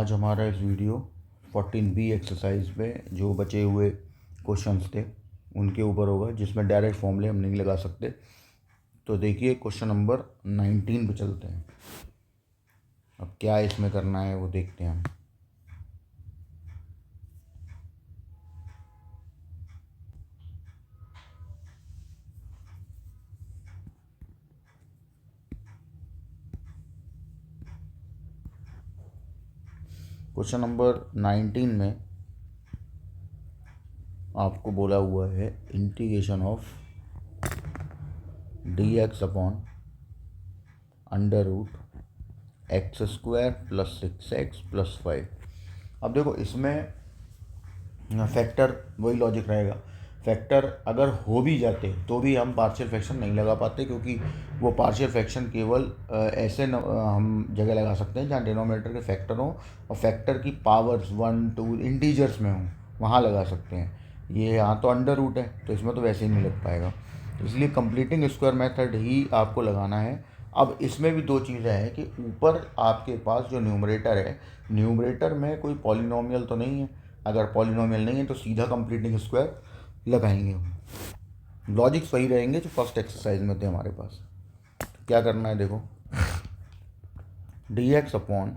आज हमारा इस वीडियो 14B एक्सरसाइज में जो बचे हुए क्वेश्चंस थे उनके ऊपर होगा, जिसमें डायरेक्ट फॉर्मूले हम नहीं लगा सकते। तो देखिए क्वेश्चन नंबर 19 पे चलते हैं। अब क्या इसमें करना है वो देखते हैं हम। क्वेश्चन नंबर 19 में आपको बोला हुआ है integration of dx upon under root x square plus 6x plus 5। अब देखो इसमें फैक्टर वही लॉजिक रहेगा। फैक्टर अगर हो भी जाते तो भी हम पार्शियल फ्रैक्शन नहीं लगा पाते, क्योंकि वो पार्शियल फ्रैक्शन केवल ऐसे हम जगह लगा सकते हैं जहाँ डिनोमिनेटर के फैक्टर हों और फैक्टर की पावर्स 1 2 इंटीजर्स में हों, वहाँ लगा सकते हैं। ये यहाँ तो अंडर रूट है तो इसमें तो वैसे ही नहीं लग पाएगा, इसलिए कंप्लीटिंग स्क्वायर मेथड ही आपको लगाना है। अब इसमें भी दो चीज़ें हैं कि ऊपर आपके पास जो न्यूमरेटर है, न्यूमरेटर में कोई पॉलिनोमियल तो नहीं है। अगर पॉलिनोमियल नहीं है तो सीधा कंप्लीटिंग स्क्वायर लगाएंगे हम। लॉजिक सही रहेंगे जो फर्स्ट एक्सरसाइज में थे हमारे पास। तो क्या करना है देखो, dx upon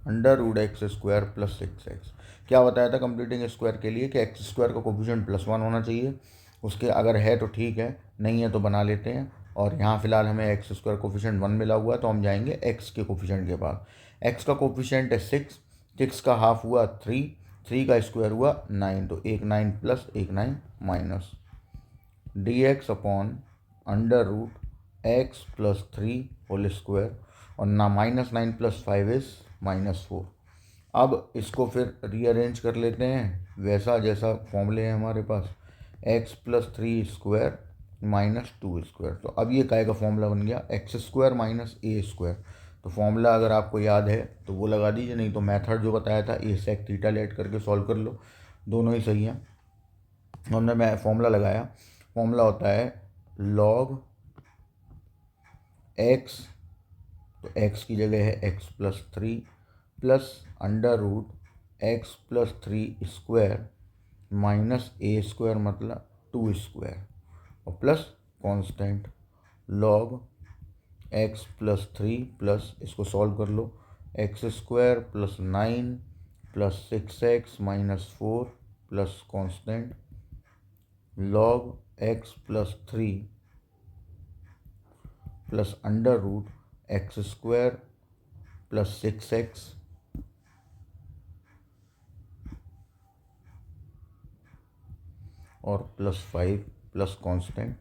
under root x square plus 6x। क्या बताया था कंप्लीटिंग स्क्वायर के लिए कि एक्स स्क्वायर का कोफिशिएंट +1 होना चाहिए। उसके अगर है तो ठीक है, नहीं है तो बना लेते हैं। और यहाँ फिलहाल हमें एक्स स्क्वायर कोफिशिएंट 1 मिला हुआ है तो हम जाएंगे एक्स के कोफिशिएंट के पास। एक्स का कोफिशिएंट है 6, 6 का हाफ हुआ 3, 3 का स्क्वायर हुआ 9, तो एक 9 प्लस एक 9 minus dx upon under root x plus 3 whole square और ना -9 + 5 इज -4। अब इसको फिर रीअरेंज कर लेते हैं वैसा जैसा फॉर्मूले हैं हमारे पास, x + 3 स्क्वायर -2 स्क्वायर। तो अब ये काय का फॉर्मूला बन गया x square minus a square. तो फॉर्मूला अगर आपको याद है तो वो लगा दीजिए, नहीं तो मेथड जो बताया था ए सेक थीटा लेट करके सॉल्व कर लो, दोनों ही सही हैं। हमने मैं फॉर्मूला लगाया, फॉर्मूला होता है log x, तो x की जगह है x + 3 plus under root x plus 3 square minus a square मतलब 2 स्क्वायर और plus constant log x + 3 plus इसको सॉल्व कर लो x square plus 9 plus 6x minus 4 plus constant log x + 3 plus under root x square plus 6x और plus 5 plus constant.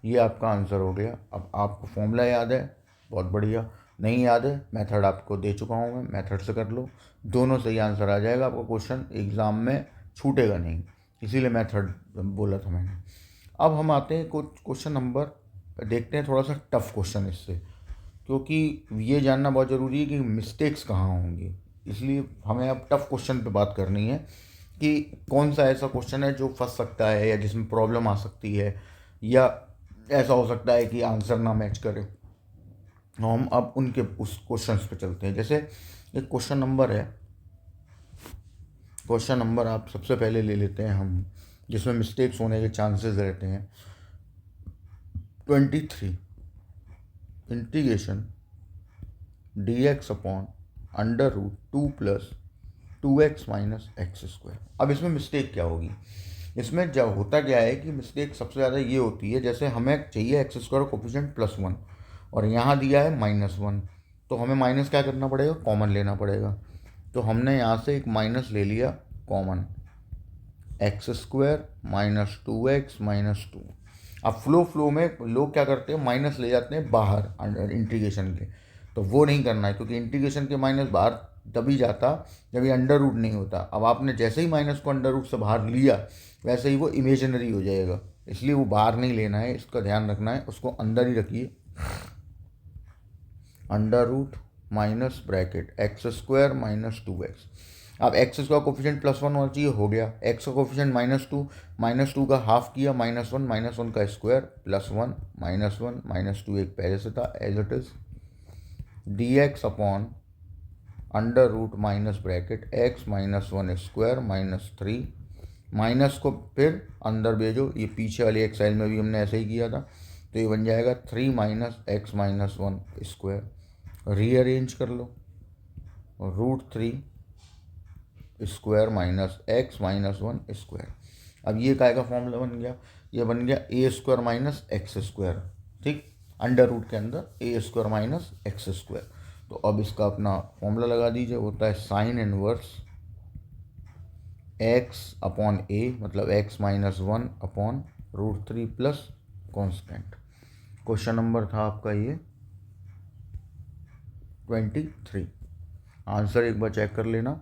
ये आपका answer हो गया। अब आपको फॉर्मूला याद है, बहुत बढ़िया। नहीं याद है, मेथड आपको दे चुका हूँ मैं, मेथड से कर लो, दोनों सही आंसर आ जाएगा। आपका क्वेश्चन एग्ज़ाम में छूटेगा नहीं, इसीलिए मेथड बोला था मैंने। अब हम आते हैं कुछ क्वेश्चन नंबर, देखते हैं थोड़ा सा टफ क्वेश्चन इससे, क्योंकि ये जानना बहुत ज़रूरी है कि मिस्टेक्स कहाँ होंगी। इसलिए हमें अब टफ क्वेश्चन पे बात करनी है कि कौन सा ऐसा क्वेश्चन है जो फंस सकता है या जिसमें प्रॉब्लम आ सकती है, या ऐसा हो सकता है कि आंसर ना मैच करे। हम अब उनके उस क्वेश्चंस पे चलते हैं। जैसे एक क्वेश्चन नंबर है, क्वेश्चन नंबर आप सबसे पहले ले लेते हैं हम, जिसमें मिस्टेक्स होने के चांसेस रहते हैं। 23 integration dx upon under root 2 plus 2x minus x square. अब इसमें मिस्टेक क्या होगी, इसमें जब होता क्या है कि मिस्टेक सबसे ज़्यादा ये होती है, जैसे हमें चाहिए एक्स स्क्वायर कोफिशिएंट +1 और यहाँ दिया है -1, तो हमें माइनस क्या करना पड़ेगा, कॉमन लेना पड़ेगा। तो हमने यहाँ से एक माइनस ले लिया common, x square minus 2x minus 2। अब फ्लो में लोग क्या करते हैं, माइनस ले जाते हैं बाहर इंटीग्रेशन के, तो वो नहीं करना है, क्योंकि इंटीग्रेशन के माइनस बाहर तभी जाता जब ये अंडर रूट नहीं होता। अब आपने जैसे ही माइनस को अंडर रूट से बाहर लिया वैसे ही वो इमेजिनरी हो जाएगा, इसलिए वो बाहर नहीं लेना है, इसका ध्यान रखना है, उसको अंदर ही रखिए। Under root minus bracket x square minus 2x। अब एक्स स्क्वायर कोफिशिएंट +1 होना चाहिए, हो गया। एक्स का कोफिशिएंट -2, -2 का हाफ किया -1 का स्क्वायर +1 -1 -2 एक पहले से था as it is. dx upon under root minus bracket x minus one square minus three, minus को फिर अंदर भेजो, ये पीछे वाली एक्सरसाइज में भी हमने ऐसे ही किया था, तो ये बन जाएगा 3 minus x minus one square. Rearrange कर लो, root three square minus x minus one square. अब ये काय का फॉर्मूला बन गया, ये बन गया a square minus x square, ठीक, अंडर रूट के अंदर a square minus x square. तो अब इसका अपना फॉर्मूला लगा दीजिए, होता है sine inverse x upon a, मतलब x minus one upon root three plus constant. Question number था आपका ये 23। आंसर एक बार चेक कर लेना,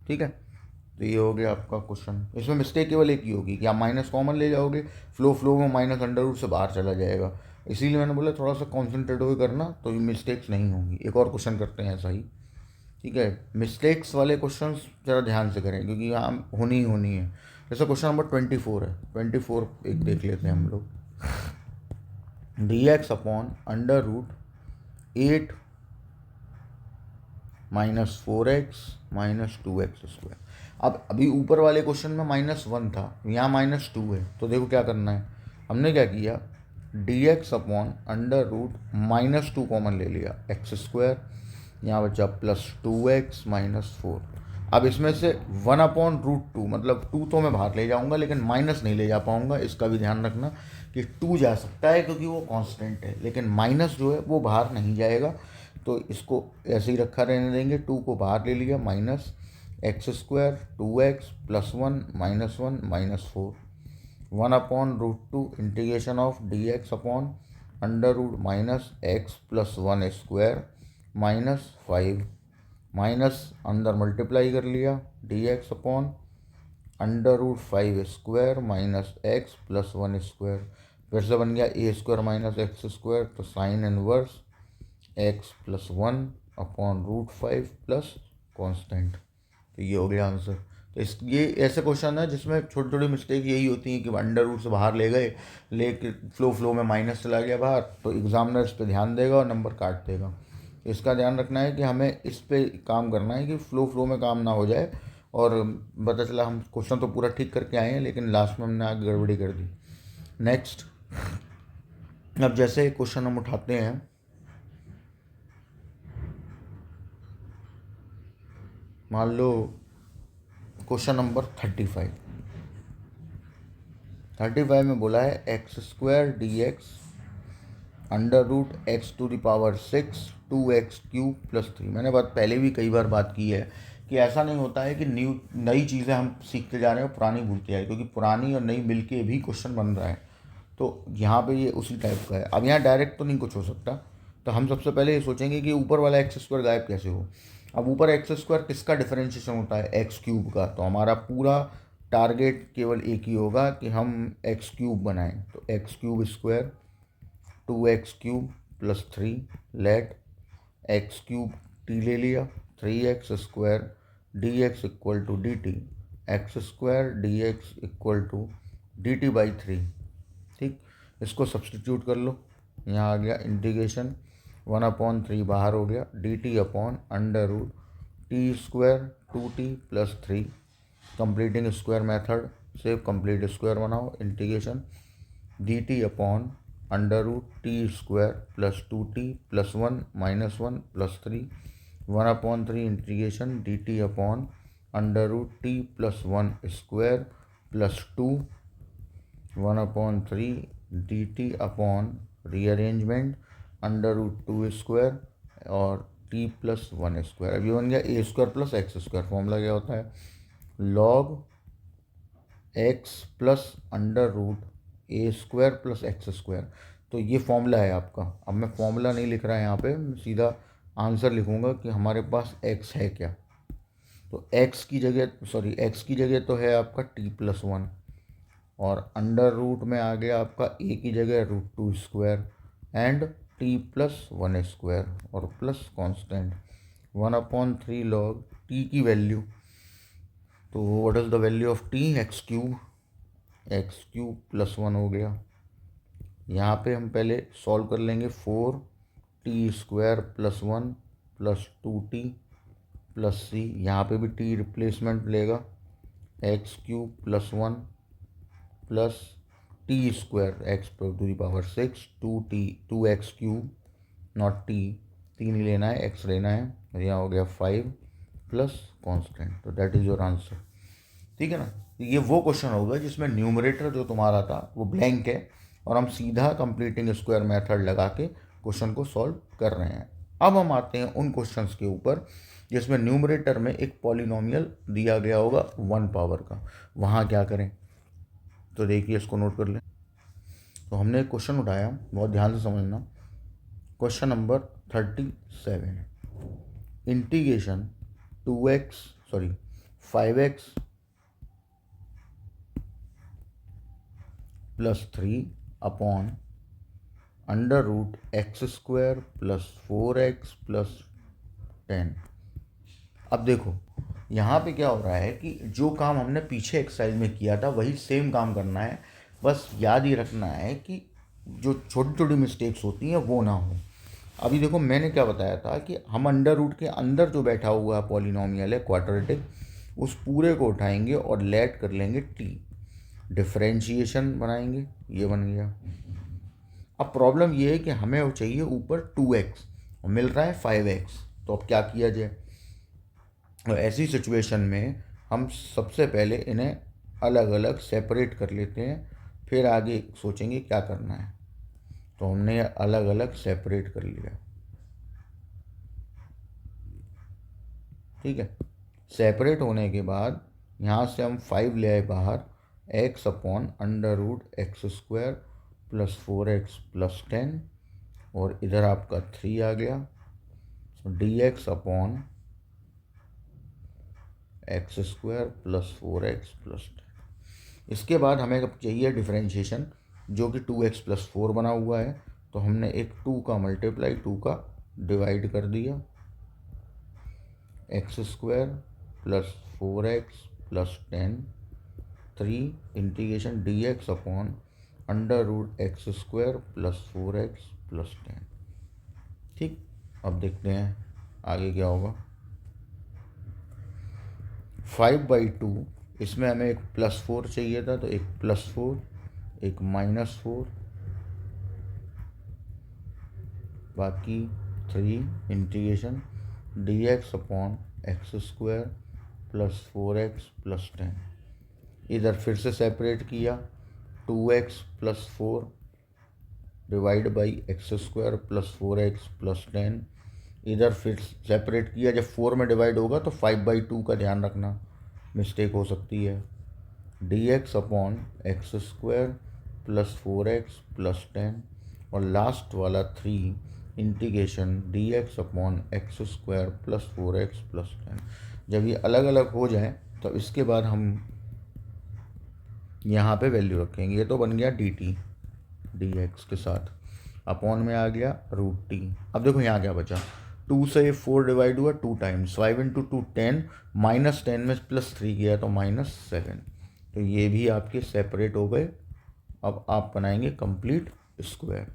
ठीक है। तो ये हो गया आपका क्वेश्चन। इसमें मिस्टेक केवल एक ही होगी कि आप माइनस कॉमन ले जाओगे, फ्लो में माइनस अंडर रूट से बाहर चला जाएगा, इसीलिए मैंने बोला थोड़ा सा कॉन्सेंट्रेट होकर करना, तो ये मिस्टेक्स नहीं होंगी। एक और क्वेश्चन करते हैं ऐसा ही, ठीक है। मिस्टेक्स वाले क्वेश्चन ज़रा ध्यान से करें, क्योंकि यहाँ होनी ही होनी है। जैसे क्वेश्चन नंबर 24 है, 24 एक देख लेते हैं हम लोग। D x upon under root 8 minus 4x minus 2x square. अब अभी ऊपर वाले क्वेश्चन में -1 था, यहाँ -2 है, तो देखो क्या करना है। हमने क्या किया, d x upon under root -2 common ले लिया, एक्स स्क्वायर, यहाँ बचा +2x माइनस 4। अब इसमें से 1/√2, मतलब 2 तो मैं बाहर ले जाऊंगा, लेकिन माइनस नहीं ले जा पाऊंगा, इसका भी ध्यान रखना कि 2 जा सकता है क्योंकि वो कांस्टेंट है, लेकिन माइनस जो है वो बाहर नहीं जाएगा, तो इसको ऐसे ही रखा रहने देंगे। 2 को बाहर ले लिया, minus x square 2x plus one minus 4, 1/√2 integration of d x upon under root minus x plus one square minus 5, minus अंदर मल्टीप्लाई कर लिया, d x upon under root 5 square minus x plus one square. फिर से बन गया a square minus x square, तो sine inverse x plus one upon root 5 plus constant. तो ये हो गया आंसर। तो इस ये ऐसे क्वेश्चन है जिसमें छोटी छोटी मिस्टेक यही होती है कि अंडर रूट से बाहर ले गए, लेके फ्लो में माइनस चला गया बाहर, तो एग्जामिनर इस पर ध्यान देगा और नंबर काट देगा। इसका ध्यान रखना है कि हमें इस पे काम करना है कि फ्लो में काम ना हो जाए, और पता चला हम क्वेश्चन तो पूरा ठीक करके आए हैं, लेकिन लास्ट में हमने आगे गड़बड़ी कर दी। नेक्स्ट, अब जैसे क्वेश्चन हम उठाते हैं, मान लो क्वेश्चन नंबर 35 में बोला है x square d x under root x to the power 6 2x³ plus 3। मैंने पहले भी कई बार बात की है कि ऐसा नहीं होता है कि नई चीज़ें हम सीखते जा रहे हैं और पुरानी भूलते जाए, क्योंकि पुरानी और नई मिल के भी क्वेश्चन बन रहा है। तो यहाँ पे ये उसी टाइप का है। अब यहाँ डायरेक्ट तो नहीं कुछ हो सकता, तो हम सबसे पहले ये सोचेंगे कि ऊपर वाला एक्स स्क्वायर गायब कैसे हो। अब ऊपर एक्स स्क्वायर किसका डिफरेंशिएशन होता है, x³ का, तो हमारा पूरा टारगेट केवल एक ही होगा कि हम x³ बनाएं। तो x³ square 2x³ plus 3, late x³ t ले लिया, 3x square dx equal to d t, x square dx equal to dt/3, ठीक। इसको सब्सटीट्यूट कर लो, यहाँ आ गया इंटीग्रेशन 1/3 बाहर हो गया, dt upon under root t square 2t plus 3, completing square method से कंप्लीट स्क्वायर बनाओ, integration dt upon under root t square plus 2t plus 1 minus 1 plus 3, 1/3 integration dt upon under root t plus 1 square plus 2, 1/3 dt upon rearrangement under root 2 square और t plus 1 square. अभी बन गया a square plus x square. Formula क्या होता है, log x plus under root a square plus x square. तो ये formula है आपका। अब मैं फॉर्मूला नहीं लिख रहा है यहाँ पे, मैं सीधा आंसर लिखूँगा कि हमारे पास x है क्या। तो x की जगह तो है आपका t प्लस 1, और अंडर रूट में आ गया आपका a की जगह √2 square and t plus 1 square और प्लस कॉन्स्टेंट 1/3 लॉग t की वैल्यू। तो what is the value of t, x³ plus 1 हो गया। यहाँ पे हम पहले सॉल्व कर लेंगे, 4t square plus 1 plus 2t plus c, यहाँ पे भी टी रिप्लेसमेंट लेगा, x cube plus 1 plus t square x to the power 6 to x cube not t, तीन ही लेना है, एक्स लेना है, और यहाँ हो गया 5 प्लस कांस्टेंट, तो दैट इज़ योर आंसर। ठीक है ना। ये वो क्वेश्चन होगा जिसमें न्यूमरेटर जो तुम्हारा था वो ब्लैंक है और हम सीधा कंप्लीटिंग स्क्वायर मेथड लगा के क्वेश्चन को सॉल्व कर रहे हैं। अब हम आते हैं उन क्वेश्चंस के ऊपर जिसमें न्यूमरेटर में एक पॉलिनोमियल दिया गया होगा 1 पावर का, वहाँ क्या करें। तो देखिए इसको नोट कर लें। तो हमने एक क्वेश्चन उठाया, बहुत ध्यान से समझना। Question number 37, integration 5x plus 3 upon under root x square plus 4x plus 10। अब देखो यहाँ पे क्या हो रहा है कि जो काम हमने पीछे एक्सरसाइज में किया था वही सेम काम करना है। बस याद ही रखना है कि जो छोटी छोटी मिस्टेक्स होती हैं वो ना हो। अभी देखो मैंने क्या बताया था कि हम अंडर रूट के अंदर जो बैठा हुआ पॉलिनोमियल है क्वाड्रेटिक, उस पूरे को उठाएंगे और लेट कर लेंगे टी, डिफरेंशिएशन बनाएंगे, ये बन गया। अब प्रॉब्लम ये है कि हमें वो चाहिए ऊपर 2x और मिल रहा है 5x, तो अब क्या किया जाए। तो ऐसी सिचुएशन में हम सबसे पहले इन्हें अलग अलग सेपरेट कर लेते हैं, फिर आगे सोचेंगे क्या करना है। तो हमने अलग अलग सेपरेट कर लिया। ठीक है, सेपरेट होने के बाद यहाँ से हम 5 ले आए बाहर, x upon under root x square plus 4x plus 10, और इधर आपका 3 आ गया, d x upon x square plus 4x plus 10। इसके बाद हमें अब चाहिए डिफरेंशिएशन, जो कि 2x प्लस 4 बना हुआ है। तो हमने एक 2 का मल्टीप्लाई 2 का डिवाइड कर दिया, x square plus 4x plus 10, 3 integration d x upon under root x square plus 4x plus 10। ठीक, अब देखते हैं आगे क्या होगा। 5/2, इसमें हमें एक प्लस 4 चाहिए था, तो एक प्लस 4 एक माइनस 4, बाकी 3 integration d x upon x square plus 4x plus 10। इधर फिर से सेपरेट किया, 2x plus 4 divide by x square plus 4x plus 10। इधर फिर सेपरेट किया, जब 4 में डिवाइड होगा तो 5/2 का ध्यान रखना, मिस्टेक हो सकती है, D x upon x square plus 4x plus 10, और लास्ट वाला 3 integration d x upon x square plus 4x plus 10। जब ये अलग अलग हो जाए तो इसके बाद हम यहाँ पे वैल्यू रखेंगे। ये तो बन गया डी एक्स के साथ, अपॉन में आ गया रूट टी। अब देखो यहाँ क्या बचा, 2 से 4 डिवाइड हुआ 2 टाइम्स, 5 इंटू 2 10, माइनस 10 में प्लस 3 किया तो -7। तो ये भी आपके सेपरेट हो गए। अब आप बनाएंगे कंप्लीट स्क्वायर।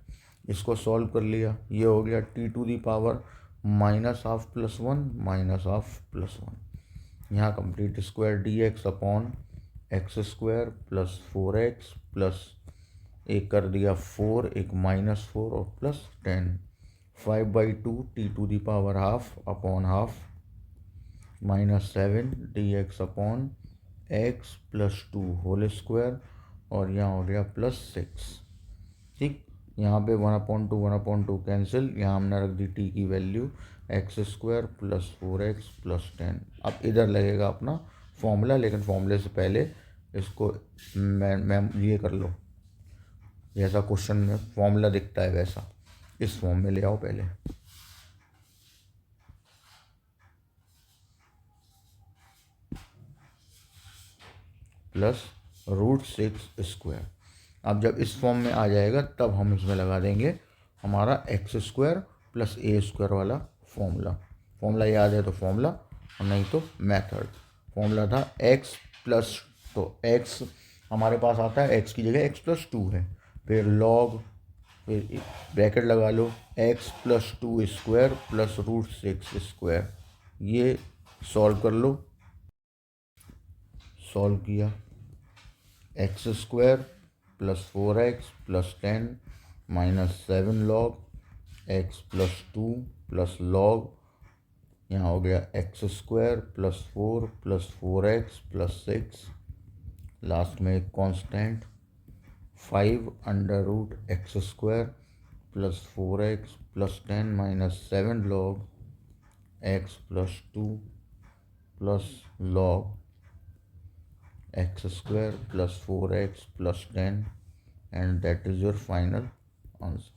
इसको सॉल्व कर लिया, ये हो गया t⁻⁻1 -1/2 +1। यहाँ complete square d x upon x square plus 4x plus एक कर दिया 4, एक -4 और plus 10, 5/2 t⁻½ upon half -7 d x upon x plus 2 whole square, और यहाँ हो गया +6। ठीक, यहाँ पे 1/2 कैंसिल, यहाँ हमने रख दी टी की value x square plus 4x plus 10। अब इधर लगेगा अपना फॉर्मूला, लेकिन फॉर्मूले से पहले इसको मैं ये कर लो, जैसा क्वेश्चन में फॉर्मूला दिखता है वैसा इस फॉर्म में ले आओ पहले। Plus √6 square. अब जब इस फॉर्म में आ जाएगा तब हम इसमें लगा देंगे हमारा एक्स स्क्वायर प्लस ए स्क्वायर वाला फॉर्मूला याद है तो फॉर्मूला, और नहीं तो मेथड। फॉर्मूला था एक्स प्लस, तो एक्स हमारे पास आता है, एक्स की जगह x प्लस 2 है, फिर लॉग, फिर ब्रैकेट लगा लो, x plus 2 square plus √6 square, ये सॉल्व कर लो। सॉल्व किया, x square plus 4x plus 10 minus 7 log x plus 2 plus log, यहाँ हो गया x square plus 4 plus 4x plus 6, last में एक constant 5 under root x square plus 4x plus 10 minus 7 log x plus 2 plus log x square plus 4x plus 10 and that is your final answer.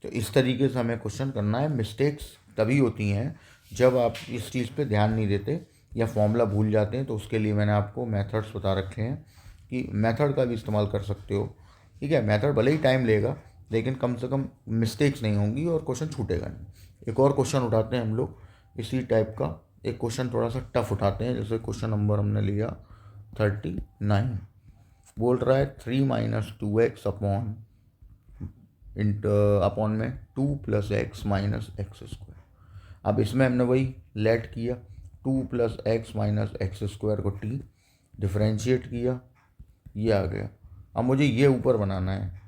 तो इस तरीके से हमें question करना है। Mistakes तभी होती हैं जब आप इस चीज़ पे ध्यान नहीं देते या फॉर्मूला भूल जाते हैं। तो उसके लिए मैंने आपको मेथड्स बता रखे हैं कि मेथड का भी इस्तेमाल कर सकते हो। ठीक है, मेथड भले ही टाइम लेगा लेकिन कम से कम मिस्टेक्स नहीं होंगी और क्वेश्चन छूटेगा नहीं। एक और क्वेश्चन उठाते हैं हम लोग इसी टाइप का। एक क्वेश्चन थोड़ा सा टफ उठाते हैं, जैसे क्वेश्चन नंबर हमने लिया 39। बोल रहा है 3 माइनस 2x अपॉन में 2 plus x minus x square. अब इसमें हमने वही लेट किया, 2 plus x minus x square को t डिफ्रेंशिएट किया, ये आ गया। अब मुझे ये ऊपर बनाना है,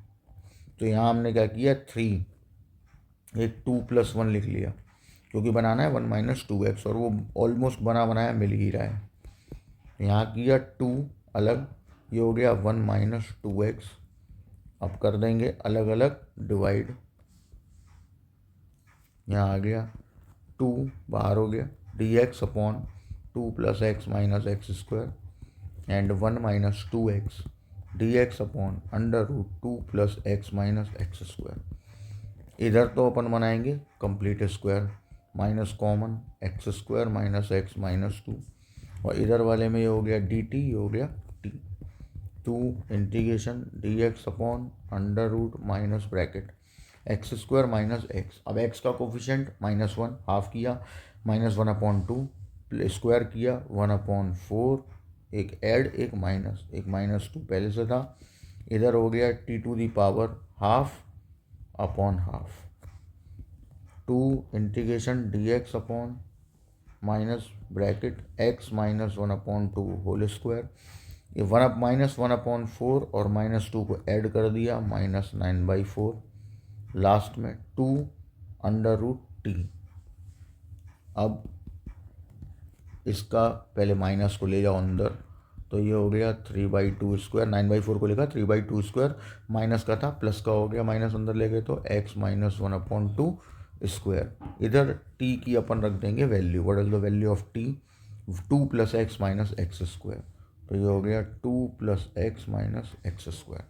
तो यहाँ हमने क्या किया 3 एक 2 प्लस 1 लिख लिया, क्योंकि बनाना है 1 माइनस 2x और वो ऑलमोस्ट बना बनाया मिल ही रहा है। यहाँ किया 2 अलग, ये हो गया 1 माइनस 2x। अब कर देंगे अलग अलग डिवाइड, यहाँ आ गया 2 बाहर हो गया, dx upon 2 plus x minus x square and 1 minus 2x dx upon under root 2 plus x minus x square. इधर तो अपन बनाएंगे complete square, minus common x square minus x minus 2, और इधर वाले में ये हो गया dt, ये हो गया t। 2 integration dx upon under root minus bracket x square minus x. अब एक्स का कोफिशेंट -1 हाफ किया, -1 अपॉन 2 स्क्वायर किया 1 अपॉन 4, एक ऐड एक माइनस 2 पहले से था। इधर हो गया t to the power half upon half, 2 integration dx upon minus bracket x minus 1 upon 2 whole square. ये -1 अपॉन 4 और -2 को ऐड कर दिया, -9/4, लास्ट में 2 अंडर रूट t। अब इसका पहले माइनस को ले जाओ अंदर, तो ये हो गया 3/2 स्क्वायर, 9/4 को लिखा 3/2 स्क्वायर, माइनस का था प्लस का हो गया, माइनस अंदर ले गए तो x माइनस 1 अपॉन 2 स्क्वायर। इधर t की अपन रख देंगे value, what is the value of t, 2 plus x minus x square, तो ये हो गया 2 plus x minus x square.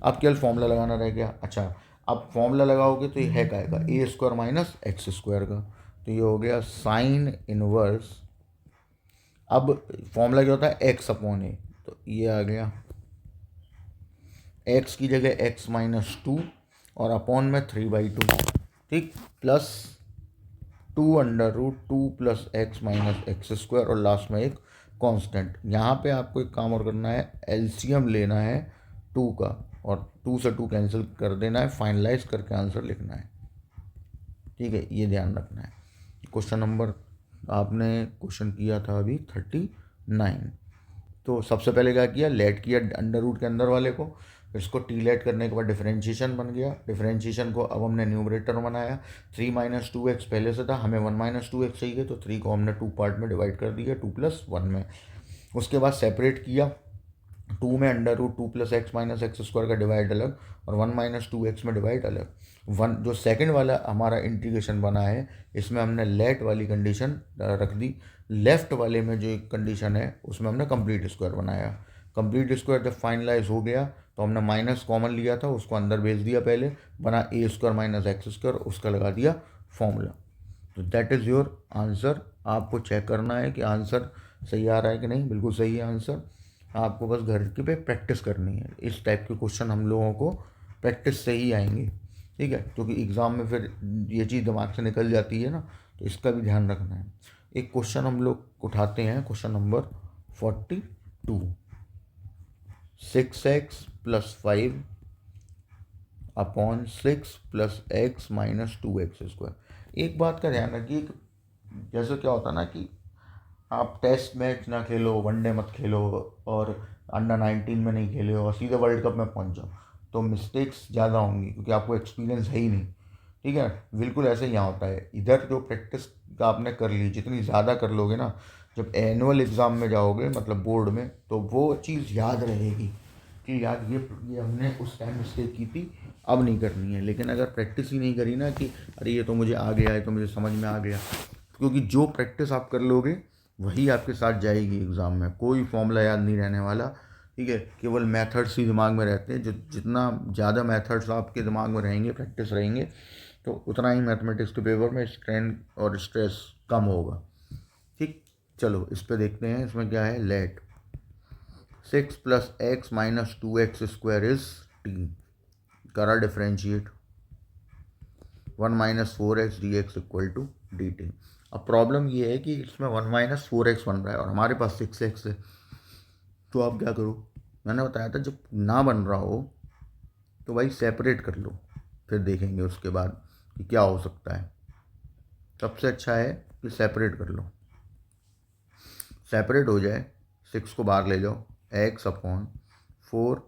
अब केवल फॉर्मूला लगाना रह गया। अच्छा, अब फॉर्मूला लगाओगे तो ये है क्या आएगा, ए स्क्वायर माइनस एक्स स्क्वायर का, तो ये हो गया साइन इनवर्स। अब फॉर्मूला क्या होता है एक्स अपॉन ए, तो ये आ गया एक्स की जगह एक्स माइनस 2 और अपॉन में 3/2, ठीक, plus 2 under root 2 plus x minus x square और लास्ट में एक कांस्टेंट। यहाँ पे आपको एक काम और करना है, एलसीएम लेना है 2 का और 2 से 2 कैंसिल कर देना है, फाइनलाइज करके आंसर लिखना है। ठीक है, ये ध्यान रखना है। क्वेश्चन नंबर आपने क्वेश्चन किया था अभी 39। तो सबसे पहले क्या किया, लेट किया अंडर रूट के अंदर वाले को, इसको टी लेट करने के बाद डिफरेंशिएशन बन गया। डिफरेंशिएशन को अब हमने न्यूमरेटर बनाया, 3 माइनस 2x पहले से था, हमें 1 माइनस 2x चाहिए, तो 3 को हमने 2 पार्ट में डिवाइड कर दिया, 2 प्लस 1 में। उसके बाद सेपरेट किया, 2 में under root 2 plus x minus x square का डिवाइड अलग और 1 माइनस 2x में डिवाइड अलग। जो सेकंड वाला हमारा इंटीग्रेशन बना है, इसमें हमने लेट वाली कंडीशन रख दी। लेफ्ट वाले में जो एक कंडीशन है उसमें हमने कंप्लीट स्क्वायर बनाया। कंप्लीट स्क्वायर जब फाइनलाइज हो गया तो हमने माइनस कॉमन लिया था, उसको अंदर भेज दिया, पहले बना ए स्क्वायर माइनस एक्स स्क्वायर, उसका लगा दिया फॉर्मूला। तो दैट इज़ योर आंसर। आपको चेक करना है कि आंसर सही आ रहा है कि नहीं। बिल्कुल सही है आंसर, आपको बस घर के पे प्रैक्टिस करनी है। इस टाइप के क्वेश्चन हम लोगों को प्रैक्टिस से ही आएंगे, ठीक है, क्योंकि एग्ज़ाम में फिर ये चीज़ दिमाग से निकल जाती है ना, तो इसका भी ध्यान रखना है। एक क्वेश्चन हम लोग उठाते हैं, question number 42, 6x plus 5 upon 6 plus x minus 2x square. एक बात का ध्यान रखिए, जैसे क्या होता है ना कि आप टेस्ट मैच ना खेलो, वनडे मत खेलो और अंडर 19 में नहीं खेले और सीधे वर्ल्ड कप में पहुंच जाओ, तो मिस्टेक्स ज़्यादा होंगी क्योंकि आपको एक्सपीरियंस है ही नहीं। ठीक है, बिल्कुल ऐसे ही यहाँ होता है। इधर जो प्रैक्टिस का आपने कर ली, जितनी ज़्यादा कर लोगे ना, जब एनुअल एग्ज़ाम में जाओगे मतलब बोर्ड में, तो वो चीज़ याद रहेगी कि यार ये हमने उस टाइम मिस्टेक की थी, अब नहीं करनी है। लेकिन अगर प्रैक्टिस ही नहीं करी ना कि अरे ये तो मुझे आ गया है, तो मुझे समझ में आ गया, क्योंकि जो प्रैक्टिस आप कर लोगे वही आपके साथ जाएगी एग्ज़ाम में। कोई फॉर्मूला याद नहीं रहने वाला। ठीक है, केवल मेथड्स ही दिमाग में रहते हैं। जो जितना ज़्यादा मेथड्स आपके दिमाग में रहेंगे, प्रैक्टिस रहेंगे, तो उतना ही मैथमेटिक्स के पेपर में स्ट्रेन और स्ट्रेस कम होगा। ठीक, चलो इस पे देखते हैं। इसमें क्या है, let 6 + x - 2x² is t, करा डिफ्रेंशिएट 1 - 4x dx = dt। अब प्रॉब्लम ये है कि इसमें 1 - 4x बन रहा है और हमारे पास 6x है, तो आप क्या करो, मैंने बताया था जब ना बन रहा हो तो भाई सेपरेट कर लो, फिर देखेंगे उसके बाद कि क्या हो सकता है। सबसे अच्छा है कि सेपरेट कर लो। सेपरेट हो जाए, 6 को बाहर ले जाओ, x/4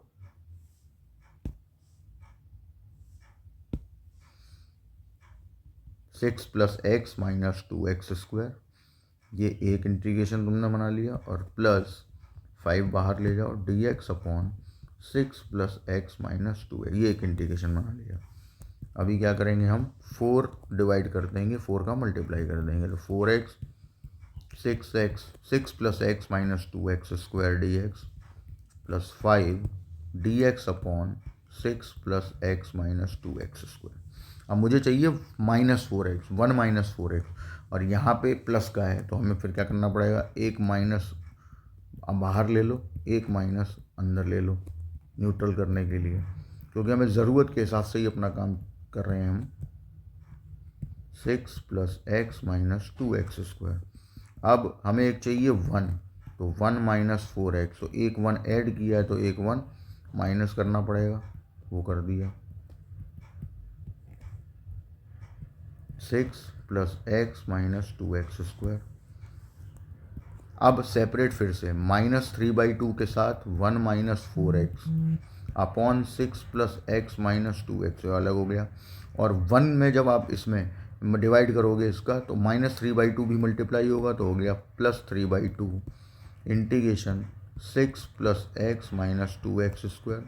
6 + x - 2x², ये एक इंटीग्रेशन तुमने बना लिया, और प्लस 5 बाहर ले जाओ, dx/6 + x - 2 है, ये एक इंटीग्रेशन बना लिया। अभी क्या करेंगे हम, 4 डिवाइड कर देंगे, 4 का मल्टीप्लाई कर देंगे, तो 4x 6x 6 + x - 2x² dx + 5 dx/6 + x - 2x²। अब मुझे चाहिए -4x, 1 - 4x, और यहाँ पे प्लस का है, तो हमें फिर क्या करना पड़ेगा, एक माइनस अब बाहर ले लो, एक माइनस अंदर ले लो न्यूट्रल करने के लिए, क्योंकि हमें ज़रूरत के हिसाब से ही अपना काम कर रहे हैं हम। 6 + x - 2x²। अब हमें एक चाहिए 1, तो 1 - 4x, तो एक 1 ऐड किया है तो एक 1 माइनस करना पड़ेगा, वो कर दिया। 6 + x - 2x²। अब सेपरेट फिर से, -3/2 के साथ 1 - 4x अपॉन 6 + x - 2x अलग हो गया, और 1 में जब आप इसमें डिवाइड करोगे इसका, तो -3/2 भी मल्टीप्लाई होगा, तो हो गया +3/2 इंटीग्रेशन 6 + x - 2x²,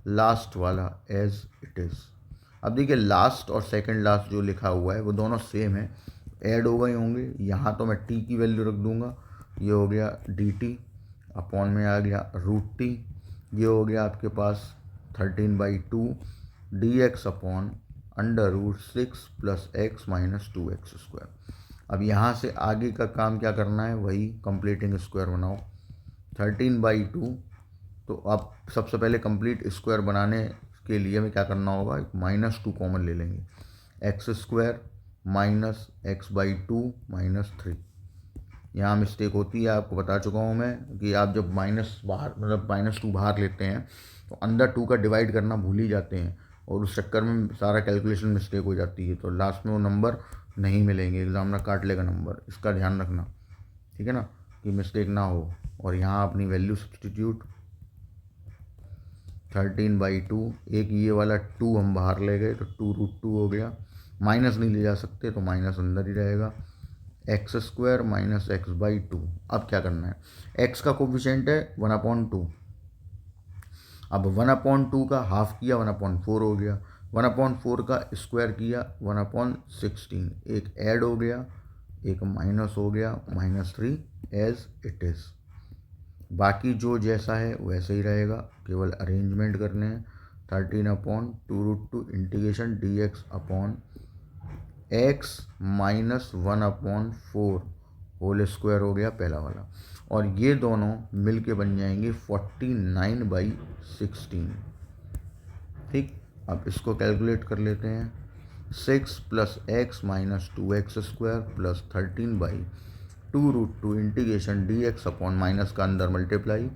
लास्ट वाला एज इट इज़। अब देखिए, लास्ट और सेकंड लास्ट जो लिखा हुआ है वो दोनों सेम है, ऐड हो गए होंगे। यहाँ तो मैं t की वैल्यू रख दूंगा, ये हो गया dt, अपॉन में आ गया √t, ये हो गया आपके पास 13/2 dx/√6 + x - 2x²। अब यहाँ से आगे का काम क्या करना है, वही कंप्लीटिंग स्क्वायर बनाओ। 13/2, तो आप सबसे पहले कंप्लीट स्क्वायर बनाने के लिए हमें क्या करना होगा, -2 कॉमन ले लेंगे, x² - x/2 - 3। यहाँ मिस्टेक होती है, आपको बता चुका हूँ मैं कि आप जब माइनस बाहर मतलब -2 बाहर लेते हैं तो अंदर 2 का डिवाइड करना भूल ही जाते हैं, और उस चक्कर में सारा कैलकुलेशन मिस्टेक हो जाती है, तो लास्ट में वो नंबर नहीं मिलेंगे, एग्जामिनर काट लेगा नंबर। इसका ध्यान रखना, ठीक है ना, कि मिस्टेक ना हो। और यहाँ अपनी वैल्यू सब्सटीट्यूट 13/2, एक ये वाला 2 हम बाहर ले गए तो 2√2 हो गया, माइनस नहीं ले जा सकते तो माइनस अंदर ही रहेगा, x² - x/2। अब क्या करना है, x का कोफिशिएंट है 1/2, अब 1/2 का हाफ किया 1/4 हो गया, 1/4 का स्क्वायर किया 1/16, एक ऐड हो गया, एक माइनस हो गया, -3 एज इट इज़। बाकी जो जैसा है वैसे ही रहेगा, केवल अरेंजमेंट करने हैं। 13/2√2 इंटीग्रेशन dx/x - 1/4 होल स्क्वायर हो गया पहला वाला, और ये दोनों मिल के बन जाएंगे 49/16। ठीक, अब इसको कैलकुलेट कर लेते हैं। 6 + x - 2x² + 13/2√2 integration dx/ minus का अंदर multiply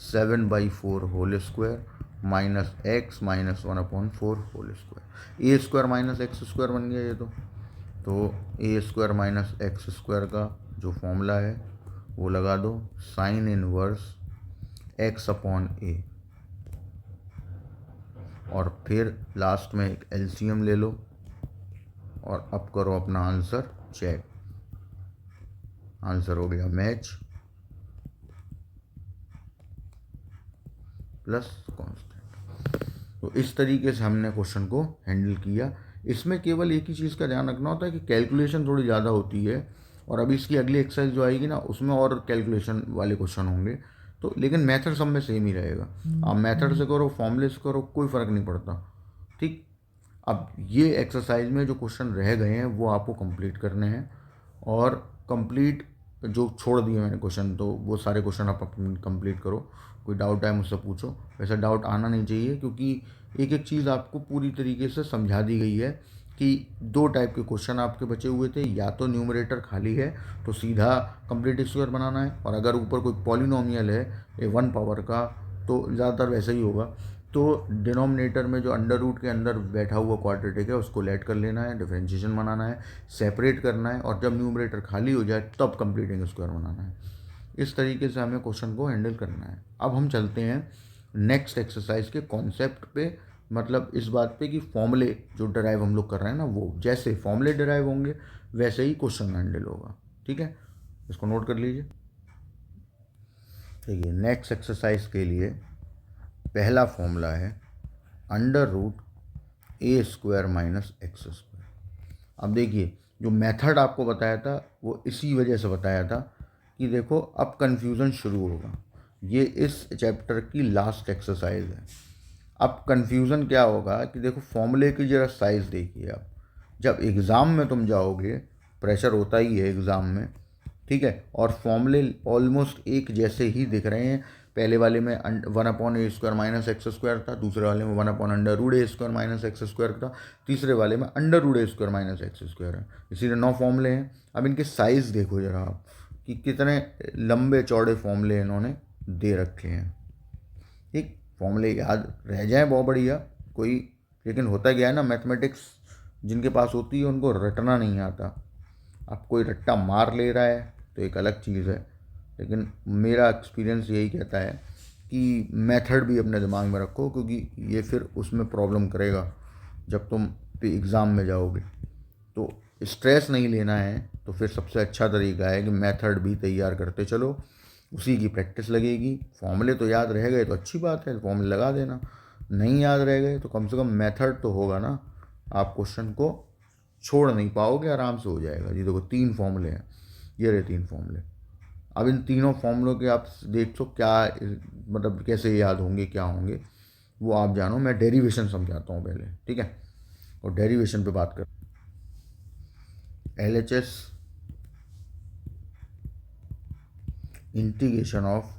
7/4 whole square -x - 1/4 whole square. a² - x² बन गया ये तो a² - x² का जो फॉर्मूला है वो लगा दो, साइन इनवर्स एक्स अपॉन ए, और फिर लास्ट में एक एलसीएम ले लो और अब करो अपना आंसर चेक। आंसर हो गया मैच प्लस कांस्टेंट। तो इस तरीके से हमने क्वेश्चन को हैंडल किया। इसमें केवल एक ही चीज़ का ध्यान रखना होता है कि कैलकुलेशन थोड़ी ज़्यादा होती है, और अभी इसकी अगली एक्सरसाइज जो आएगी ना उसमें और कैलकुलेशन वाले क्वेश्चन होंगे। तो लेकिन मेथड सब में सेम ही रहेगा, आप मेथड से करो फॉर्मूले से करो कोई फ़र्क नहीं पड़ता। ठीक, अब ये एक्सरसाइज में जो क्वेश्चन रह गए हैं वो आपको कंप्लीट करने हैं, और कंप्लीट जो छोड़ दिए मैंने क्वेश्चन तो वो सारे क्वेश्चन आप कंप्लीट करो। कोई डाउट है मुझसे पूछो, वैसे डाउट आना नहीं चाहिए क्योंकि एक एक चीज़ आपको पूरी तरीके से समझा दी गई है कि दो टाइप के क्वेश्चन आपके बचे हुए थे, या तो न्यूमरेटर खाली है तो सीधा कंप्लीट स्क्वायर बनाना है, और अगर ऊपर कोई पॉलिनोमियल है ए 1 पावर का तो ज़्यादातर वैसे ही होगा, तो डिनोमिनेटर में जो अंडर रूट के अंदर बैठा हुआ क्वाड्रेटिक है उसको लेट कर लेना है, डिफरेंशिएशन बनाना है, सेपरेट करना है, और जब न्यूमरेटर खाली हो जाए तब कंप्लीटिंग स्क्वायर बनाना है। इस तरीके से हमें क्वेश्चन को हैंडल करना है। अब हम चलते हैं नेक्स्ट एक्सरसाइज के कॉन्सेप्ट पे, मतलब इस बात पे कि फॉर्मूले जो डराइव हम लोग कर रहे हैं ना, वो जैसे फॉर्मूले डराइव होंगे वैसे ही क्वेश्चन हैंडल होगा। ठीक है, इसको नोट कर लीजिए। देखिए नेक्स्ट एक्सरसाइज के लिए पहला फॉर्मूला है under root a square minus x square. अब देखिए जो मेथड आपको बताया था वो इसी वजह से बताया था कि देखो अब कन्फ्यूज़न शुरू होगा। ये इस चैप्टर की लास्ट एक्सरसाइज है। अब कन्फ्यूज़न क्या होगा कि देखो फॉर्मूले की जरा साइज़ देखिए आप, जब एग्ज़ाम में तुम जाओगे प्रेशर होता ही है एग्ज़ाम में, ठीक है, और फॉर्मूले ऑलमोस्ट एक जैसे ही दिख रहे हैं। पहले वाले में 1/a² माइनस एक्स स्क्वायर था, दूसरे वाले में 1/√a² माइनस एक्स स्क्वायर था, तीसरे वाले में अंडर√a² माइनस एक्स स्क्वायर है। इसीलिए 9 फॉर्मूले हैं। अब इनके साइज़ देखो जरा आप कि कितने लंबे चौड़े फॉर्मूले इन्होंने दे रखे हैं। ठीक, फॉर्मूले याद रह जाए बहुत बढ़िया कोई, लेकिन होता क्या है ना, मैथमेटिक्स जिनके पास होती है उनको रटना नहीं आता। अब कोई रट्टा मार ले रहा है तो एक अलग चीज़ है, लेकिन मेरा एक्सपीरियंस यही कहता है कि मेथड भी अपने दिमाग में रखो, क्योंकि ये फिर उसमें प्रॉब्लम करेगा जब तुम एग्ज़ाम में जाओगे। तो स्ट्रेस नहीं लेना है तो फिर सबसे अच्छा तरीका है कि मेथड भी तैयार करते चलो, उसी की प्रैक्टिस लगेगी। फॉर्मूले तो याद रह गए तो अच्छी बात है, फॉर्मूले लगा देना, नहीं याद रह गए तो कम से कम मेथड तो होगा ना, आप क्वेश्चन को छोड़ नहीं पाओगे, आराम से हो जाएगा। जी देखो 3 फॉर्मूले हैं, ये रहे 3 फॉर्मूले। अब इन तीनों फॉर्मूलों के आप देखो क्या मतलब कैसे याद होंगे क्या होंगे वो आप जानो। मैं डेरिवेशन समझाता हूँ पहले, ठीक है, और डेरिवेशन पे बात कर। LHS इंटीग्रेशन ऑफ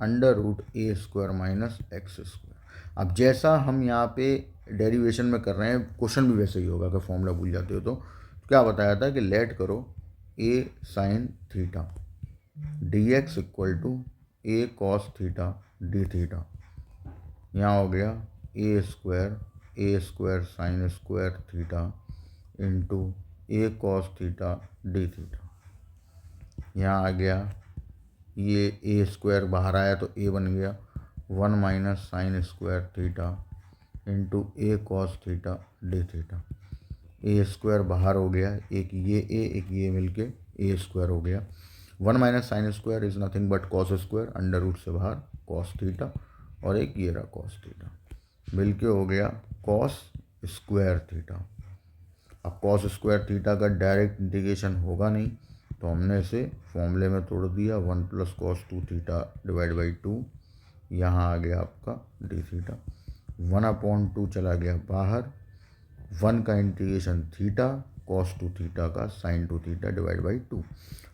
अंडर√a² माइनस एक्स स्क्वायर। अब जैसा हम यहाँ पे डेरिवेशन में कर रहे हैं क्वेश्चन भी वैसे ही होगा। अगर फॉर्मूला भूल जाते हो तो क्या बताया था कि लेट करो a sin theta dx equal to a cos theta d theta. यहाँ हो गया a² sin square theta into a cos theta d theta. यहाँ आ गया ये a² बाहर आया तो a बन गया 1 minus sine square theta into a cos theta d theta. a² बाहर हो गया, एक ये a एक ये मिलके a² हो गया। 1 minus sine square is nothing but cos square, under root से बाहर कॉस थीटा, और एक ये रहा कॉस थीटा, मिलके हो गया कॉस स्क्वायर थीटा। अब कॉस स्क्वायर थीटा का डायरेक्ट इंटीग्रेशन होगा नहीं तो हमने इसे फॉर्मूले में तोड़ दिया, 1 plus cos 2 theta divide by 2। यहाँ आ गया आपका डी थीटा, 1/2 चला गया बाहर, 1 का इंटीग्रेशन थीटा कॉस 2 थीटा का साइन 2 थीटा डिवाइड बाई 2।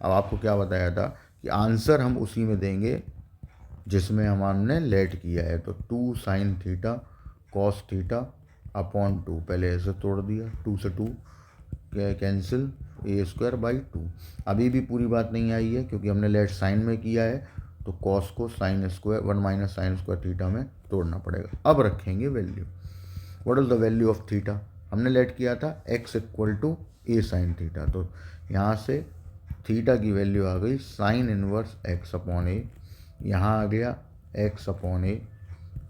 अब आपको क्या बताया था कि आंसर हम उसी में देंगे जिसमें हमने लेट किया है, तो 2 sine theta cos theta upon 2, पहले ऐसे तोड़ दिया, 2 से 2 कैंसिल, a² बाई 2। अभी भी पूरी बात नहीं आई है क्योंकि हमने लेट साइन में किया है, तो कॉस को sine square 1 minus sine square theta में तोड़ना पड़ेगा। अब रखेंगे value, what is the value of theta. हमने लेट किया था x equal to a sine theta, तो यहाँ से थीटा की वैल्यू आ गई sine inverse x upon a, यहाँ आ गया एक्स अपॉन ए,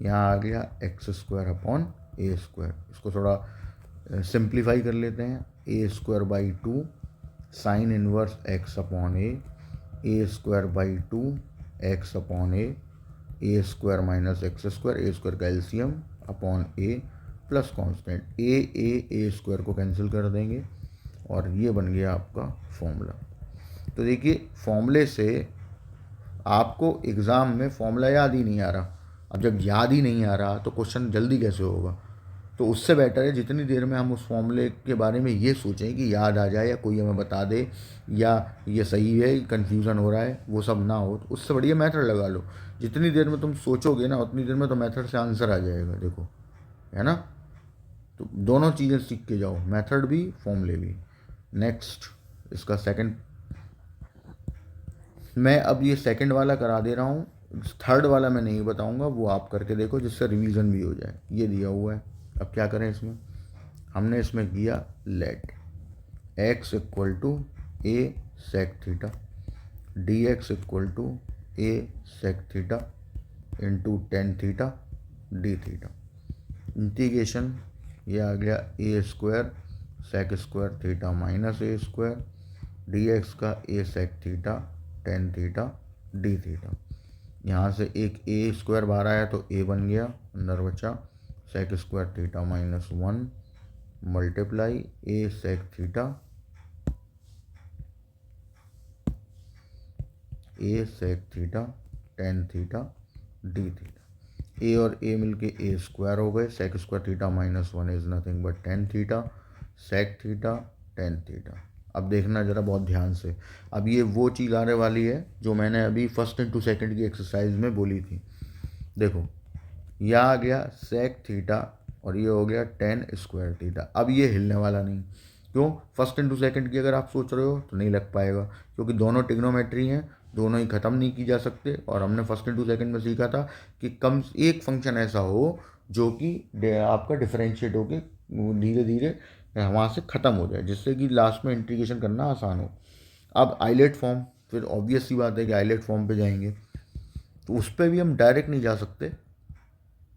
यहाँ आ गया x square upon a square. इसको थोड़ा सिंप्लीफाई कर लेते हैं, a square by to sign inverse x upon a square by two x upon a square minus x square, A square का LCM upon A plus constant a square को cancel कर देंगे और ये बन गया आपका फॉर्मूला। तो देखिए फॉर्मूले से आपको एग्ज़ाम में फॉर्मूला याद ही नहीं आ रहा। अब जब याद ही नहीं आ रहा तो क्वेश्चन जल्दी कैसे होगा? तो उससे बेटर है जितनी देर में हम उस फॉर्मूले के बारे में ये सोचें कि याद आ जाए या कोई हमें बता दे या ये सही है कन्फ्यूज़न हो रहा है, वो सब ना हो, तो उससे बढ़िया मेथड लगा लो। जितनी देर में तुम सोचोगे ना उतनी देर में तो मेथड से आंसर आ जाएगा, देखो, है ना। तो दोनों चीज़ें सीख के जाओ, मेथड भी फॉर्मूले भी। नेक्स्ट इसका सेकंड, मैं अब ये सेकंड वाला करा दे रहा हूँ, थर्ड वाला मैं नहीं बताऊँगा, वो आप करके देखो जिससे रिवीजन भी हो जाए। ये दिया हुआ है, अब क्या करें इसमें, हमने इसमें किया let x equal to a sec theta d x equal to a sec theta into tan theta d theta, integration ये आ गया a square sec square theta minus a square d x का a sec theta tan theta d theta. यहाँ से एक ए square बाहर आया तो ए बन गया, अंदर बचा sec square theta minus one multiply a sec theta a sec theta tan theta d theta. A और ए मिलके ए स्क्वायर हो गए, sec square theta minus one is nothing but tan theta sec theta tan theta. अब देखना ज़रा बहुत ध्यान से, अब ये वो चीज़ आने वाली है जो मैंने अभी फर्स्ट इंटू सेकंड की एक्सरसाइज में बोली थी। देखो यह आ गया सेक थीटा और ये हो गया टेन स्क्वायर थीटा। अब ये हिलने वाला नहीं, क्यों? फर्स्ट इंटू सेकंड की अगर आप सोच रहे हो तो नहीं लग पाएगा, क्योंकि दोनों ट्रिग्नोमेट्री हैं, दोनों ही ख़त्म नहीं की जा सकते। और हमने फर्स्ट इंटू सेकंड में सीखा था कि कम एक फंक्शन ऐसा हो जो कि आपका डिफरेंशिएट होके धीरे धीरे वहाँ से ख़त्म हो जाए, जिससे कि लास्ट में इंटीग्रेशन करना आसान हो। अब आइलेट फॉर्म, फिर ऑब्वियस सी बात है कि आइलेट फॉर्म पे जाएंगे, तो उस पर भी हम डायरेक्ट नहीं जा सकते।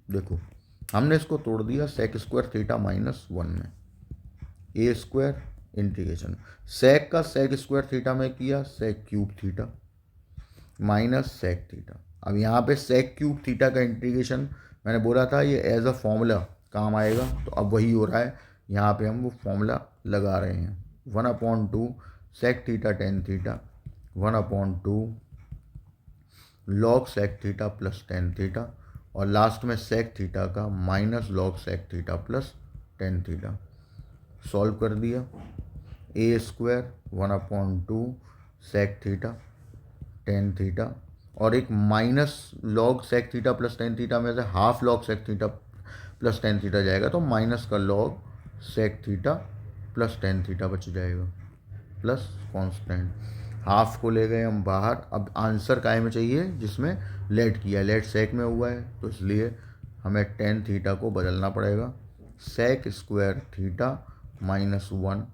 देखो हमने इसको तोड़ दिया sec square theta minus one में, ए स्क्वायर इंटीग्रेशन सेक का सेक स्क्वायर थीटा में किया sec cube theta minus sec theta. अब यहाँ पे सेक क्यूब थीटा का इंटीग्रेशन मैंने बोला था ये एज अ फॉर्मूला काम आएगा, तो अब वही हो रहा है, यहाँ पे हम वो फॉर्मूला लगा रहे हैं। 1/2 sec theta tan theta 1/2 log sec theta plus tan theta और लास्ट में सेक थीटा का minus log sec theta plus tan theta. Solve कर दिया, a square 1/2 sec theta tan theta और एक minus log sec theta plus tan theta में से half log sec theta plus tan theta जाएगा, तो माइनस का log sec theta plus tan theta बच जाएगा प्लस कांस्टेंट। हाफ को ले गए हम बाहर। अब आंसर काय में चाहिए जिसमें लेट किया, लेट सेक में हुआ है, तो इसलिए हमें टेन थीटा को बदलना पड़ेगा sec square theta minus one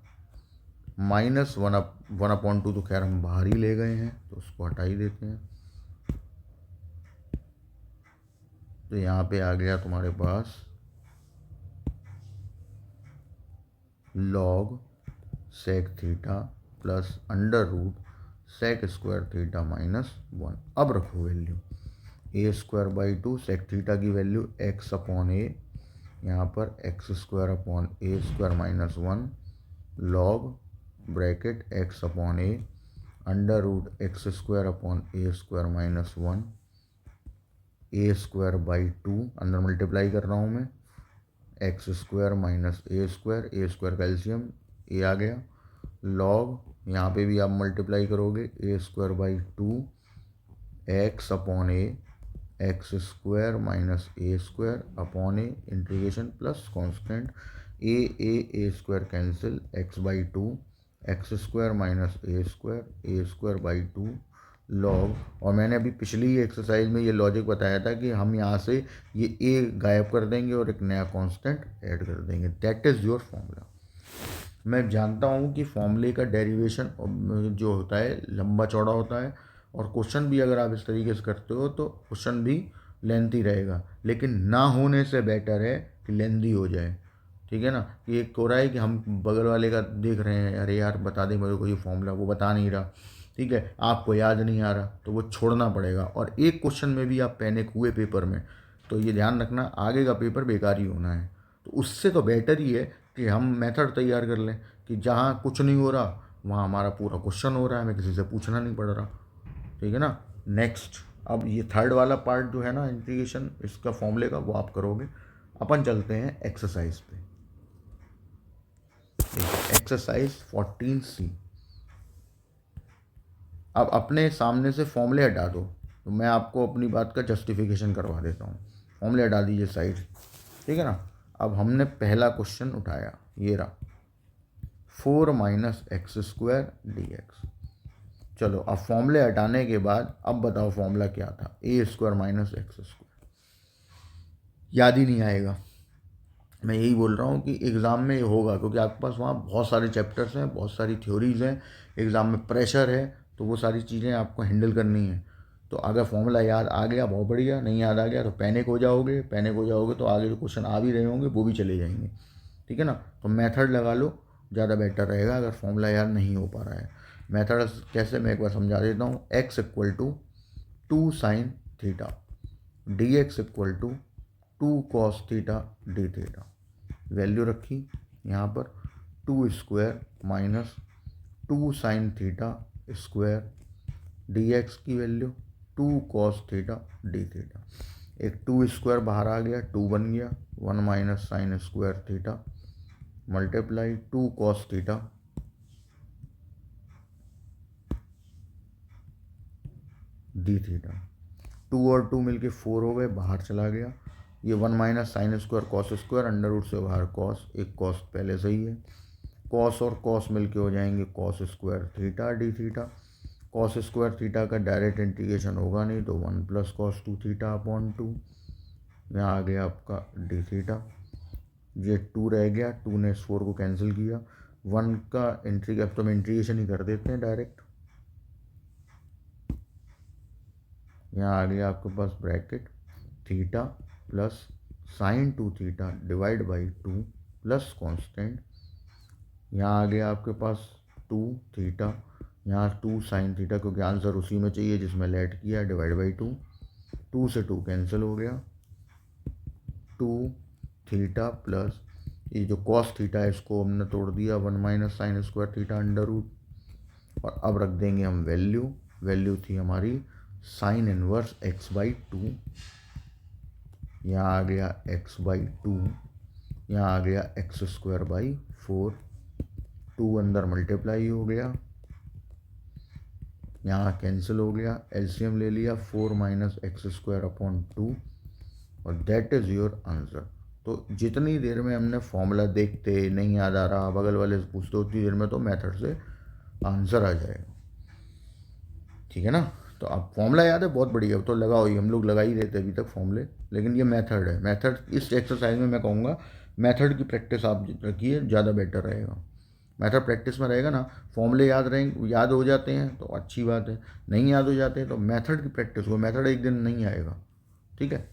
minus 1/2 तो खैर हम बाहर ही ले गए हैं, तो उसको हटा ही देते हैं। तो यहाँ पे आ गया तुम्हारे पास log sec theta plus under root sec square theta minus one. अब रखो value a square by two sec theta की वैल्यू एक्स अपॉन ए, यहाँ पर x square upon a square minus one log bracket x upon a under root x square upon a square minus one a square by two, अंदर multiply कर रहा हूँ मैं, x square minus a square का LCM ए आ गया, log यहाँ पे भी आप मल्टीप्लाई करोगे a square by two x upon a x square minus a square upon a integration plus constant a square cancel x by two x square minus a square by two log. और मैंने अभी पिछली exercise में ये logic बताया था कि हम यहाँ से ये ए गायब कर देंगे और एक नया कांस्टेंट ऐड कर देंगे। That is your formula. मैं जानता हूँ कि फॉर्मूले का डेरिवेशन जो होता है लंबा चौड़ा होता है, और क्वेश्चन भी अगर आप इस तरीके से करते हो तो क्वेश्चन भी लेंथी रहेगा, लेकिन ना होने से बेटर है कि लेंथी हो जाए। ठीक है ना, कि एक हो रहा है कि हम बगल वाले का देख रहे हैं, अरे यार बता दे मेरे को ये फॉर्मूला, वो बता नहीं रहा, ठीक है, आपको याद नहीं आ रहा, तो वो छोड़ना पड़ेगा। और एक क्वेश्चन में भी आप पैनिक हुए पेपर में, तो ये ध्यान रखना आगे का पेपर बेकार ही होना है। तो उससे तो बेटर ही है कि हम मेथड तैयार कर लें कि जहाँ कुछ नहीं हो रहा वहाँ हमारा पूरा क्वेश्चन हो रहा है, हमें किसी से पूछना नहीं पड़ रहा। ठीक है ना। नेक्स्ट, अब ये थर्ड वाला पार्ट जो है ना इंटीग्रेशन इसका फॉर्मूले का, वो आप करोगे। अपन चलते हैं एक्सरसाइज पे। Exercise 14C। अब अपने सामने से फॉर्मूले हटा दो, तो मैं आपको अपनी बात का जस्टिफिकेशन करवा देता हूँ। फॉर्मूले हटा दीजिए साइड, ठीक है ना। अब हमने पहला क्वेश्चन उठाया, ये रहा 4 minus x square d x. चलो अब फॉर्मूले हटाने के बाद अब बताओ फॉर्मूला क्या था, ए स्क्वायर माइनस एक्स स्क्वायर। याद ही नहीं आएगा। मैं यही बोल रहा हूँ कि एग्ज़ाम में ये होगा, क्योंकि आपके पास वहाँ बहुत सारे चैप्टर्स हैं, बहुत सारी थ्योरीज़ हैं, एग्ज़ाम में प्रेशर है, तो वो सारी चीज़ें आपको हैंडल करनी है। तो अगर फॉर्मूला याद आ गया बहुत बढ़िया, नहीं याद आ गया तो पैनिक हो जाओगे, पैनिक हो जाओगे तो आगे जो क्वेश्चन आ भी रहे होंगे वो भी चले जाएंगे। ठीक है ना। तो मेथड लगा लो, ज़्यादा बेटर रहेगा अगर फॉर्मूला याद नहीं हो पा रहा है। मेथड कैसे, मैं एक बार समझा देता हूँ। X equal to 2 sine theta, d x equal to 2 cos theta d theta. Value रखी यहाँ पर 2 square minus 2 sine theta square, d x की value 2 cos theta d theta. एक 2 स्क्वायर बाहर आ गया, 2 बन गया, 1 minus sine square theta multiply 2 cos theta d theta. 2 और 2 मिलके 4 हो गए, बाहर चला गया। ये 1 minus sine square cos square, under root से बाहर कॉस, एक कॉस पहले से ही है। कॉस और कॉस मिलके हो जाएंगे cos square theta d theta. Cos square theta का डायरेक्ट इंटीग्रेशन होगा नहीं, तो 1 प्लस कॉस 2 थीटा अपॉन 2। यहाँ आ गया आपका डी थीटा। ये 2 रह गया, 2 ने इस 4 को कैंसिल किया। 1 का इंट्री, अब तो हम इंटीग्रेशन ही कर देते हैं डायरेक्ट। यहाँ आ गया आपके पास bracket theta plus sine 2 theta divide by 2 plus constant. यहाँ आ गया आपके पास 2 थीटा, यहाँ 2 साइन थीटा, क्योंकि आंसर उसी में चाहिए जिसमें लेट किया, डिवाइड बाई 2। 2 से 2 कैंसिल हो गया, 2 थीटा प्लस ये जो कॉस थीटा है इसको हमने तोड़ दिया, 1 minus sine square theta under root. और अब रख देंगे हम वैल्यू, वैल्यू थी हमारी साइन इनवर्स एक्स बाई 2। यहाँ आ गया एक्स बाई 2, यहाँ आ गया एक्स स्क्वायर बाई 4। 2 अंदर मल्टीप्लाई हो गया, यहाँ कैंसिल हो गया, एलसीएम ले लिया, 4 माइनस एक्स स्क्वायर अपॉन 2, और दैट इज़ योर आंसर। तो जितनी देर में हमने फॉर्मूला देखते नहीं याद आ रहा, बगल वाले से पूछते, उतनी देर में तो मेथड से आंसर आ जाएगा। ठीक है ना। तो अब फॉर्मूला याद है, बहुत बढ़िया, तो लगाओ ही, हम लोग लगा ही रहते अभी तक फॉर्मूले, लेकिन ये मेथड है। मेथड इस एक्सरसाइज में मैं कहूँगा मेथड की प्रैक्टिस आप रखिए, ज़्यादा बेटर रहेगा। मेथड प्रैक्टिस में रहेगा ना, फॉर्मूले याद रहेंगे, याद हो जाते हैं तो अच्छी बात है, नहीं याद हो जाते हैं तो मेथड की प्रैक्टिस हो। मेथड एक दिन नहीं आएगा। ठीक है।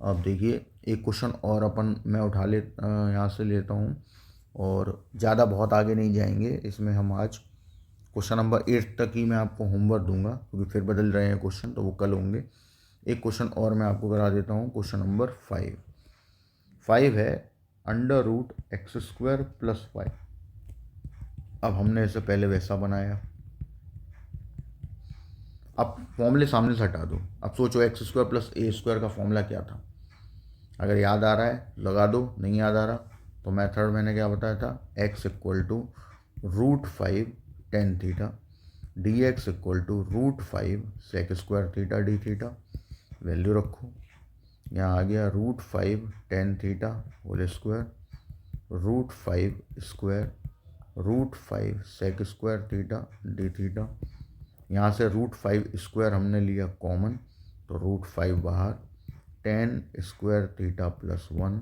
अब देखिए एक क्वेश्चन और अपन मैं उठा ले यहाँ से लेता हूँ, और ज़्यादा बहुत आगे नहीं जाएंगे इसमें। हम आज क्वेश्चन नंबर 8 तक ही मैं आपको होमवर्क दूंगा, क्योंकि फिर बदल रहे हैं क्वेश्चन, तो वो कल होंगे। एक क्वेश्चन और मैं आपको करा देता हूँ, क्वेश्चन नंबर 5 है under root x square plus 5। अब हमने इसे पहले वैसा बनाया, अब फॉर्मूले सामने से हटा दो। अब सोचो एक्स स्क्वायर प्लस ए स्क्वायर का फॉर्मूला क्या था। अगर याद आ रहा है लगा दो, नहीं याद आ रहा तो मेथड मैंने क्या बताया था, x equal to root 5 tan theta, d x equal to root 5 sec square theta d theta. Value रखो, यहाँ आ गया root 5 tan theta whole square, root 5 square root 5 sec square theta d theta. यहाँ से रूट 5 स्क्वायर हमने लिया common, तो root 5 बाहर, tan square theta plus 1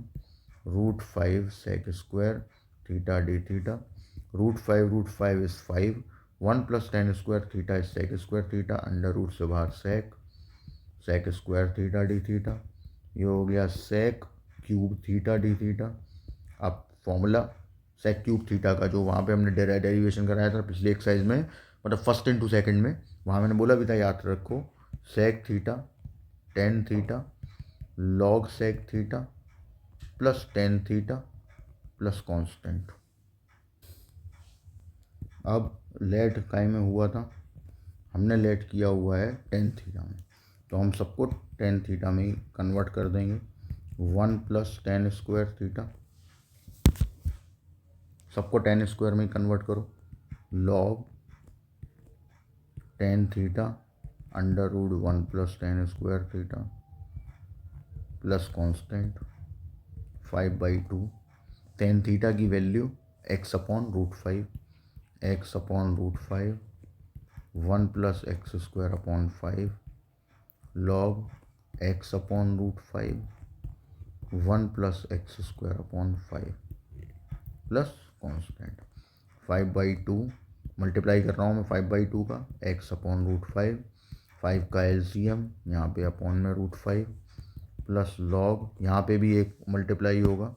root 5 sec square theta d theta, root five is 5, 1 + tan square theta is sec square theta, under root से बाहर sec square theta d theta, ये हो गया sec cube theta d theta. अब formula sec cube theta का जो वहाँ पे हमने डेरिवेशन कराया था पिछले एक्सरसाइज में, मतलब फर्स्ट इनटू सेकंड में, वहाँ मैंने बोला भी था, याद रखो, sec theta tan theta log sec theta plus tan theta plus constant. अब लेट काय में हुआ था, हमने लेट किया हुआ है टेन थीटा में, तो हम सबको टेन थीटा में ही कन्वर्ट कर देंगे। 1 + tan स्क्वायर थीटा, सबको टेन स्क्वायर में ही कन्वर्ट करो, log tan theta under root 1 + tan square theta plus constant 5/2। Tan theta की value x/√5, x/√5, 1 + x² log x/√5, 1 + x² plus constant 5/2। Multiply कर रहा हूँ मैं 5/2 का, x/√5, 5 का एलसीएम यहाँ पे अपॉन में √5 प्लस लॉग, यहाँ पे भी एक मल्टीप्लाई होगा,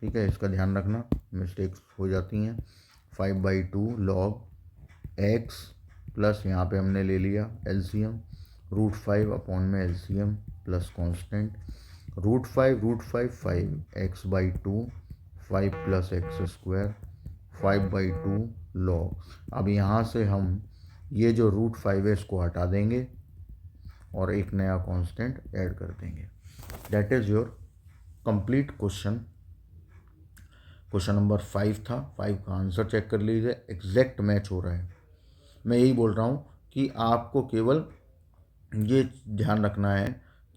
ठीक है, इसका ध्यान रखना, मिस्टेक्स हो जाती हैं। 5/2 लॉग x प्लस यहाँ पे हमने ले लिया एलसीएम √5 अपॉन में LCM plus constant √5 5, x/2 5 + x² 5/2 log. अब यहाँ से हम ये जो √5 है इसको हटा देंगे और एक नया कांस्टेंट ऐड कर देंगे। That is your complete question. Question number 5 था, 5 का आंसर चेक कर लीजिए, एग्जैक्ट मैच हो रहा है। मैं यही बोल रहा हूँ कि आपको केवल ये ध्यान रखना है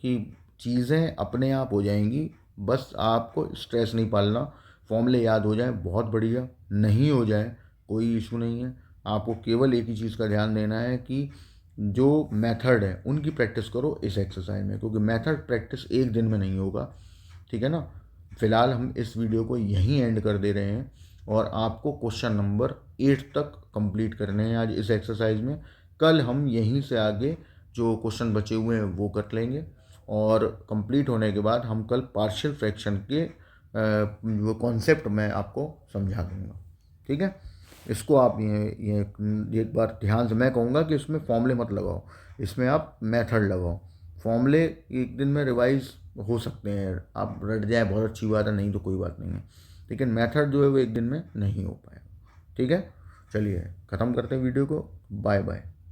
कि चीज़ें अपने आप हो जाएंगी, बस आपको स्ट्रेस नहीं पालना। फॉर्मूले याद हो जाए बहुत बढ़िया, नहीं हो जाए कोई इशू नहीं है। आपको केवल एक ही चीज़ का ध्यान देना है कि जो मेथड है उनकी प्रैक्टिस करो इस एक्सरसाइज में, क्योंकि मेथड प्रैक्टिस एक दिन में नहीं होगा, ठीक है ना। फ़िलहाल हम इस वीडियो को यहीं एंड कर दे रहे हैं और आपको क्वेश्चन नंबर 8 तक कंप्लीट करने हैं आज इस एक्सरसाइज में। कल हम यहीं से आगे जो क्वेश्चन बचे हुए हैं वो कर लेंगे और कंप्लीट होने के बाद हम कल पार्शियल फ्रैक्शन के वो कॉन्सेप्ट मैं आपको समझा दूंगा, ठीक है। इसको आप ये एक बार ध्यान से, मैं कहूँगा कि इसमें फॉर्मूले मत लगाओ, इसमें आप मेथड लगाओ। फॉर्मूले एक दिन में रिवाइज हो सकते हैं, आप रट जाए बहुत अच्छी बात है, नहीं तो कोई बात नहीं है, लेकिन मेथड जो है वो एक दिन में नहीं हो पाएगा, ठीक है। चलिए ख़त्म करते हैं वीडियो को, बाय बाय।